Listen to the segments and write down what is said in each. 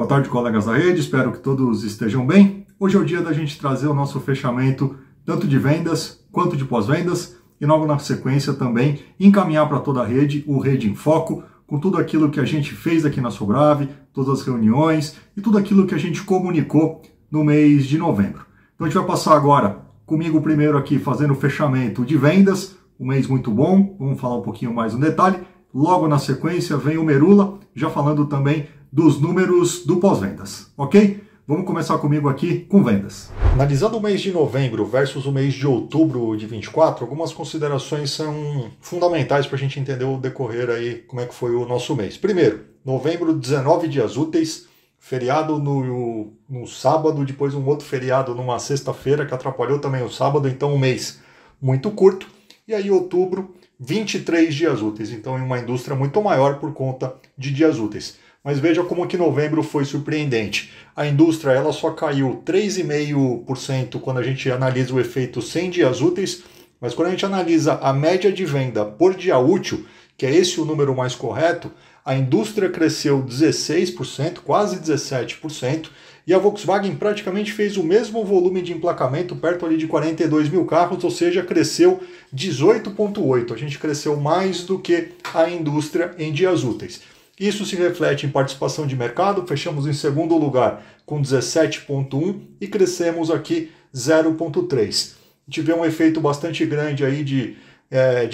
Boa tarde, colegas da rede, espero que todos estejam bem. Hoje é o dia da gente trazer o nosso fechamento tanto de vendas quanto de pós-vendas e logo na sequência também encaminhar para toda a rede o Rede em Foco, com tudo aquilo que a gente fez aqui na Sobrave, todas as reuniões e tudo aquilo que a gente comunicou no mês de novembro. Então a gente vai passar agora comigo primeiro aqui fazendo o fechamento de vendas, um mês muito bom, vamos falar um pouquinho mais no detalhe. Logo na sequência vem o Merula, já falando também dos números do pós-vendas, ok? Vamos começar comigo aqui com vendas. Analisando o mês de novembro versus o mês de outubro de 24, algumas considerações são fundamentais para a gente entender o decorrer aí, como é que foi o nosso mês. Primeiro, novembro, 19 dias úteis, feriado no sábado, depois um outro feriado numa sexta-feira que atrapalhou também o sábado, então um mês muito curto. E aí outubro, 23 dias úteis, então em uma indústria muito maior por conta de dias úteis. Mas veja como que novembro foi surpreendente. A indústria ela só caiu 3,5% quando a gente analisa o efeito 100 dias úteis, mas quando a gente analisa a média de venda por dia útil, que é esse o número mais correto, a indústria cresceu 16%, quase 17%, e a Volkswagen praticamente fez o mesmo volume de emplacamento, perto ali de 42 mil carros, ou seja, cresceu 18,8%. A gente cresceu mais do que a indústria em dias úteis. Isso se reflete em participação de mercado, fechamos em segundo lugar com 17,1% e crescemos aqui 0,3%. A gente vê um efeito bastante grande aí de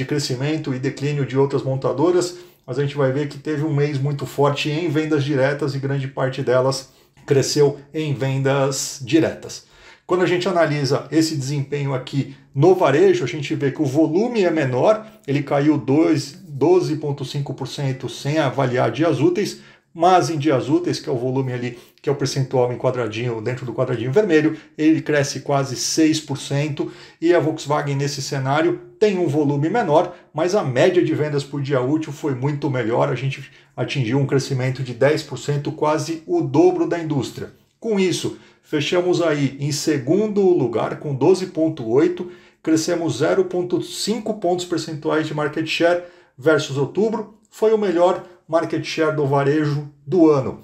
crescimento e declínio de outras montadoras, mas a gente vai ver que teve um mês muito forte em vendas diretas e grande parte delas cresceu em vendas diretas. Quando a gente analisa esse desempenho aqui no varejo, a gente vê que o volume é menor, ele caiu 12,5% sem avaliar dias úteis, mas em dias úteis, que é o volume ali, que é o percentual em quadradinho, dentro do quadradinho vermelho, ele cresce quase 6%, e a Volkswagen nesse cenário tem um volume menor, mas a média de vendas por dia útil foi muito melhor, a gente atingiu um crescimento de 10%, quase o dobro da indústria. Com isso, fechamos aí em segundo lugar com 12,8%, crescemos 0,5 pontos percentuais de market share versus outubro, foi o melhor market share do varejo do ano.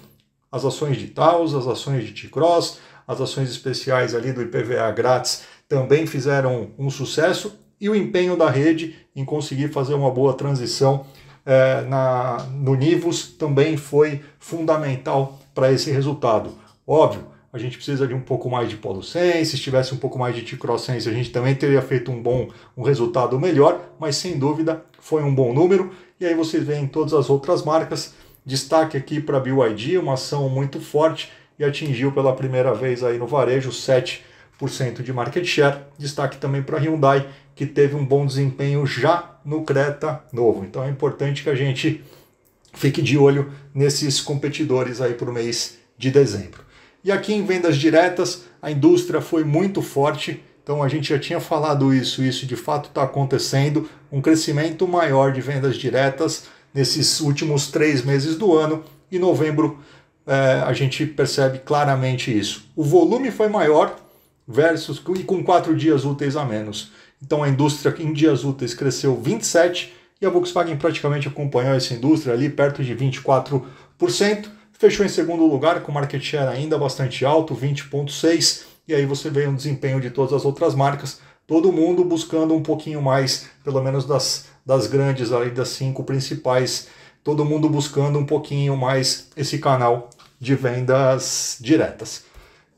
As ações de Taos, as ações de T-Cross, as ações especiais ali do IPVA grátis também fizeram um sucesso e o empenho da rede em conseguir fazer uma boa transição no Nivus também foi fundamental para esse resultado. Óbvio, a gente precisa de um pouco mais de PoloSense, se tivesse um pouco mais de T-Cross Sense, a gente também teria feito um resultado melhor, mas sem dúvida foi um bom número. E aí vocês veem todas as outras marcas, destaque aqui para a BYD, uma ação muito forte e atingiu pela primeira vez aí no varejo 7% de market share. Destaque também para a Hyundai, que teve um bom desempenho já no Creta novo. Então é importante que a gente fique de olho nesses competidores aí para o mês de dezembro. E aqui em vendas diretas, a indústria foi muito forte, então a gente já tinha falado isso de fato está acontecendo, um crescimento maior de vendas diretas nesses últimos 3 meses do ano, e novembro a gente percebe claramente isso. O volume foi maior e com 4 dias úteis a menos. Então a indústria em dias úteis cresceu 27% e a Volkswagen praticamente acompanhou essa indústria ali perto de 24%. Fechou em segundo lugar com market share ainda bastante alto, 20,6%, e aí você vê um desempenho de todas as outras marcas, todo mundo buscando um pouquinho mais, pelo menos das grandes, aí das 5 principais, todo mundo buscando um pouquinho mais esse canal de vendas diretas.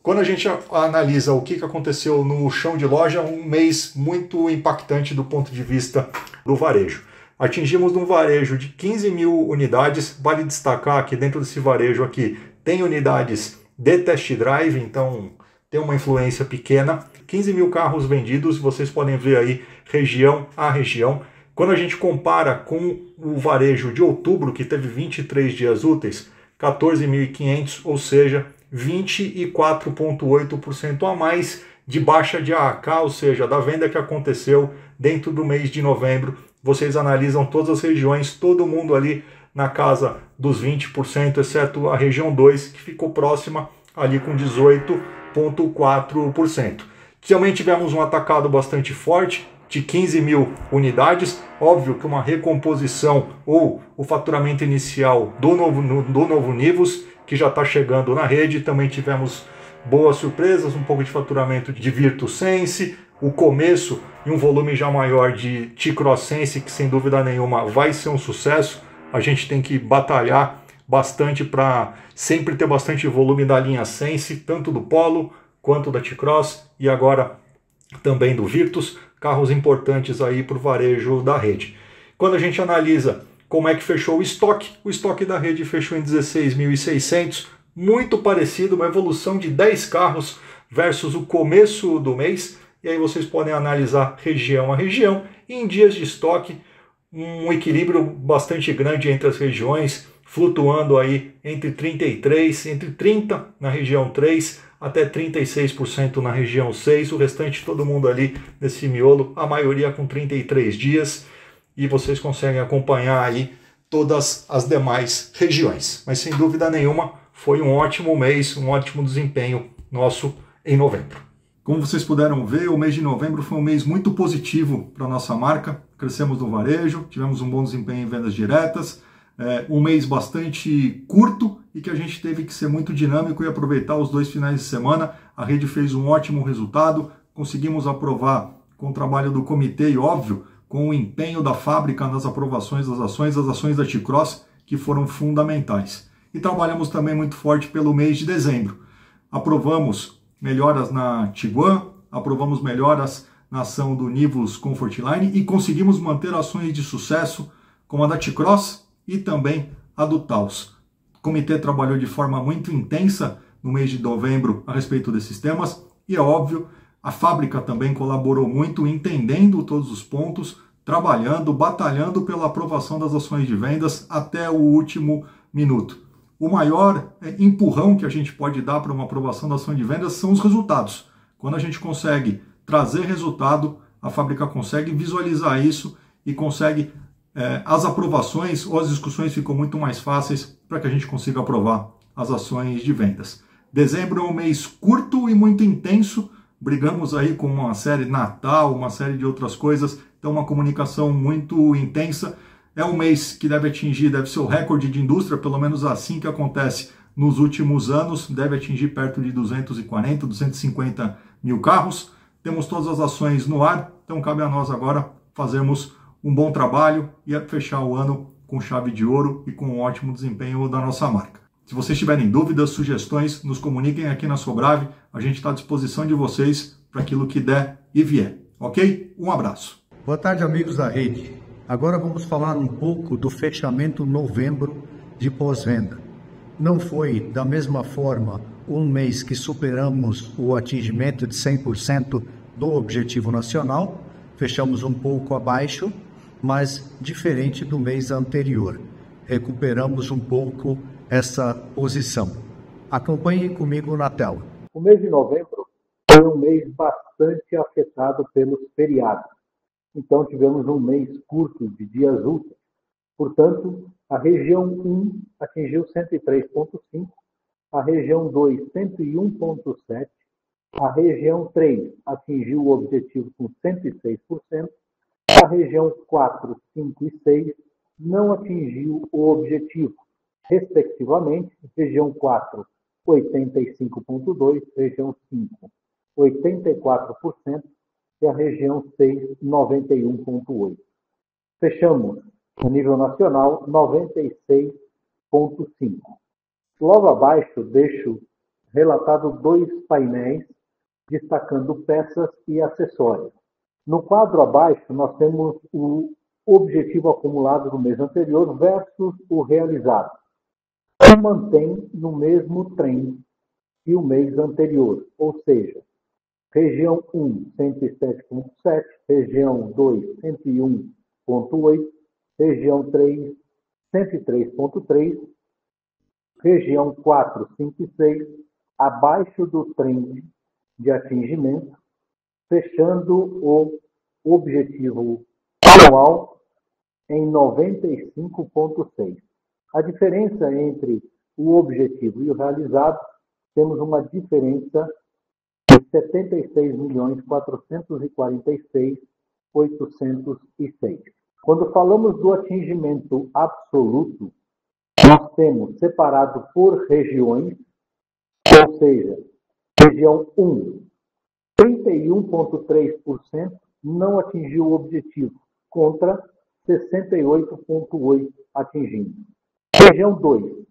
Quando a gente analisa o que aconteceu no chão de loja, um mês muito impactante do ponto de vista do varejo. Atingimos um varejo de 15 mil unidades, vale destacar que dentro desse varejo aqui tem unidades de test drive, então tem uma influência pequena. 15 mil carros vendidos, vocês podem ver aí região a região. Quando a gente compara com o varejo de outubro, que teve 23 dias úteis, 14.500, ou seja, 24,8% a mais de baixa de AAK, ou seja, da venda que aconteceu dentro do mês de novembro. Vocês analisam todas as regiões, todo mundo ali na casa dos 20%, exceto a região 2, que ficou próxima ali com 18,4%. Também tivemos um atacado bastante forte, de 15 mil unidades. Óbvio que uma recomposição ou o faturamento inicial do novo Nivus que já está chegando na rede. Também tivemos boas surpresas, um pouco de faturamento de Virtus Sense, o começo e um volume já maior de T-Cross Sense, que sem dúvida nenhuma vai ser um sucesso. A gente tem que batalhar bastante para sempre ter bastante volume da linha Sense, tanto do Polo quanto da T-Cross e agora também do Virtus, carros importantes aí para o varejo da rede. Quando a gente analisa como é que fechou o estoque da rede fechou em 16.600, muito parecido, uma evolução de 10 carros versus o começo do mês, e aí vocês podem analisar região a região, e em dias de estoque, um equilíbrio bastante grande entre as regiões, flutuando aí entre 30 na região 3, até 36% na região 6, o restante todo mundo ali nesse miolo, a maioria com 33 dias, e vocês conseguem acompanhar aí todas as demais regiões. Mas sem dúvida nenhuma, foi um ótimo mês, um ótimo desempenho nosso em novembro. Como vocês puderam ver, o mês de novembro foi um mês muito positivo para a nossa marca. Crescemos no varejo, tivemos um bom desempenho em vendas diretas, um mês bastante curto e que a gente teve que ser muito dinâmico e aproveitar os 2 finais de semana. A rede fez um ótimo resultado, conseguimos aprovar com o trabalho do comitê e, óbvio, com o empenho da fábrica nas aprovações das ações, as ações da T-Cross, que foram fundamentais. E trabalhamos também muito forte pelo mês de dezembro. Aprovamos melhoras na Tiguan, aprovamos melhoras na ação do Nivus Comfortline e conseguimos manter ações de sucesso como a da T-Cross e também a do Taos. O comitê trabalhou de forma muito intensa no mês de novembro a respeito desses temas e, é óbvio, a fábrica também colaborou muito, entendendo todos os pontos, trabalhando, batalhando pela aprovação das ações de vendas até o último minuto. O maior empurrão que a gente pode dar para uma aprovação da ação de vendas são os resultados. Quando a gente consegue trazer resultado, a fábrica consegue visualizar isso e consegue as aprovações ou as discussões ficam muito mais fáceis para que a gente consiga aprovar as ações de vendas. Dezembro é um mês curto e muito intenso. Brigamos aí com uma série Natal, uma série de outras coisas, então uma comunicação muito intensa. É um mês que deve ser o recorde de indústria, pelo menos assim que acontece nos últimos anos, deve atingir perto de 240, 250 mil carros. Temos todas as ações no ar, então cabe a nós agora fazermos um bom trabalho e fechar o ano com chave de ouro e com um ótimo desempenho da nossa marca. Se vocês tiverem dúvidas, sugestões, nos comuniquem aqui na Sobrave. A gente está à disposição de vocês para aquilo que der e vier, ok? Um abraço. Boa tarde, amigos da rede. Agora vamos falar um pouco do fechamento novembro de pós-venda. Não foi, da mesma forma, um mês que superamos o atingimento de 100% do objetivo nacional. Fechamos um pouco abaixo, mas diferente do mês anterior. Recuperamos um pouco essa posição. Acompanhem comigo na tela. O mês de novembro foi um mês bastante afetado pelos feriados. Então tivemos um mês curto de dias úteis. Portanto, a região 1 atingiu 103,5, a região 2 101,7, a região 3 atingiu o objetivo com 106%, a região 4, 5 e 6 não atingiu o objetivo. Respectivamente, região 4, 85,2%, região 5, 84% e a região 6, 91,8%. Fechamos, a nível nacional, 96,5%. Logo abaixo, deixo relatado 2 painéis destacando peças e acessórios. No quadro abaixo, nós temos o objetivo acumulado do mês anterior versus o realizado. Se mantém no mesmo trem que o mês anterior, ou seja, região 1, 107,7, região 2, 101,8, região 3, 103,3, região 4, 5 e 6, abaixo do trem de atingimento, fechando o objetivo anual em 95,6. A diferença entre o objetivo e o realizado, temos uma diferença de 76.446.806. Quando falamos do atingimento absoluto, Nós temos separado por regiões, ou seja, região 1, 31,3% não atingiu o objetivo, contra 68,8% atingindo. Região 2,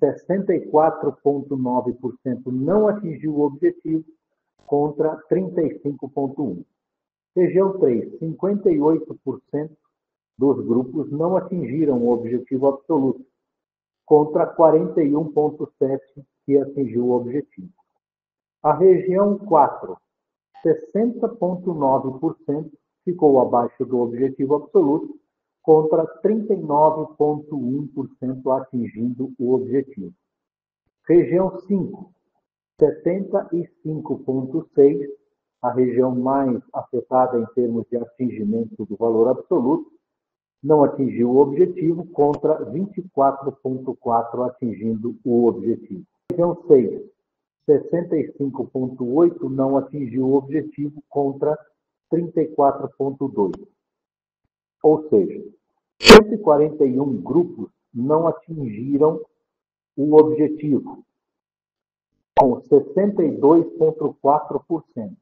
64,9% não atingiu o objetivo, contra 35,1%. Região 3, 58% dos grupos não atingiram o objetivo absoluto, contra 41,7% que atingiu o objetivo. A região 4, 60,9% ficou abaixo do objetivo absoluto, contra 39,1% atingindo o objetivo. Região 5, 75,6%, a região mais afetada em termos de atingimento do valor absoluto, não atingiu o objetivo, contra 24,4% atingindo o objetivo. Região 6, 65,8% não atingiu o objetivo, contra 34,2%. Ou seja, 141 grupos não atingiram o objetivo, com 62,4%.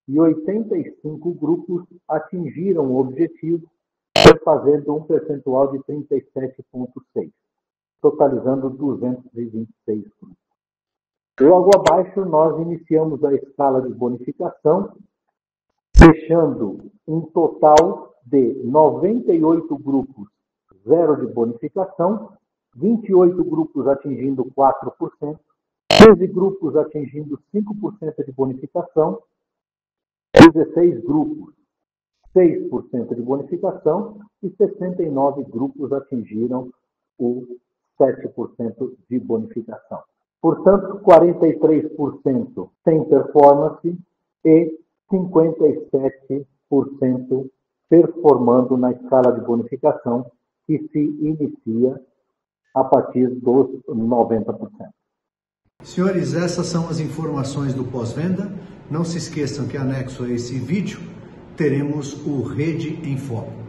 E 85 grupos atingiram o objetivo, fazendo um percentual de 37,6%, totalizando 226 grupos. Logo abaixo, nós iniciamos a escala de bonificação, fechando um total de 98 grupos zero de bonificação, 28 grupos atingindo 4%, 15 grupos atingindo 5% de bonificação, 16 grupos 6% de bonificação e 69 grupos atingiram o 7% de bonificação. Portanto, 43% sem performance e 57% performando na escala de bonificação que se inicia a partir dos 90%. Senhores, essas são as informações do pós-venda. Não se esqueçam que anexo a esse vídeo teremos o Rede em Foco.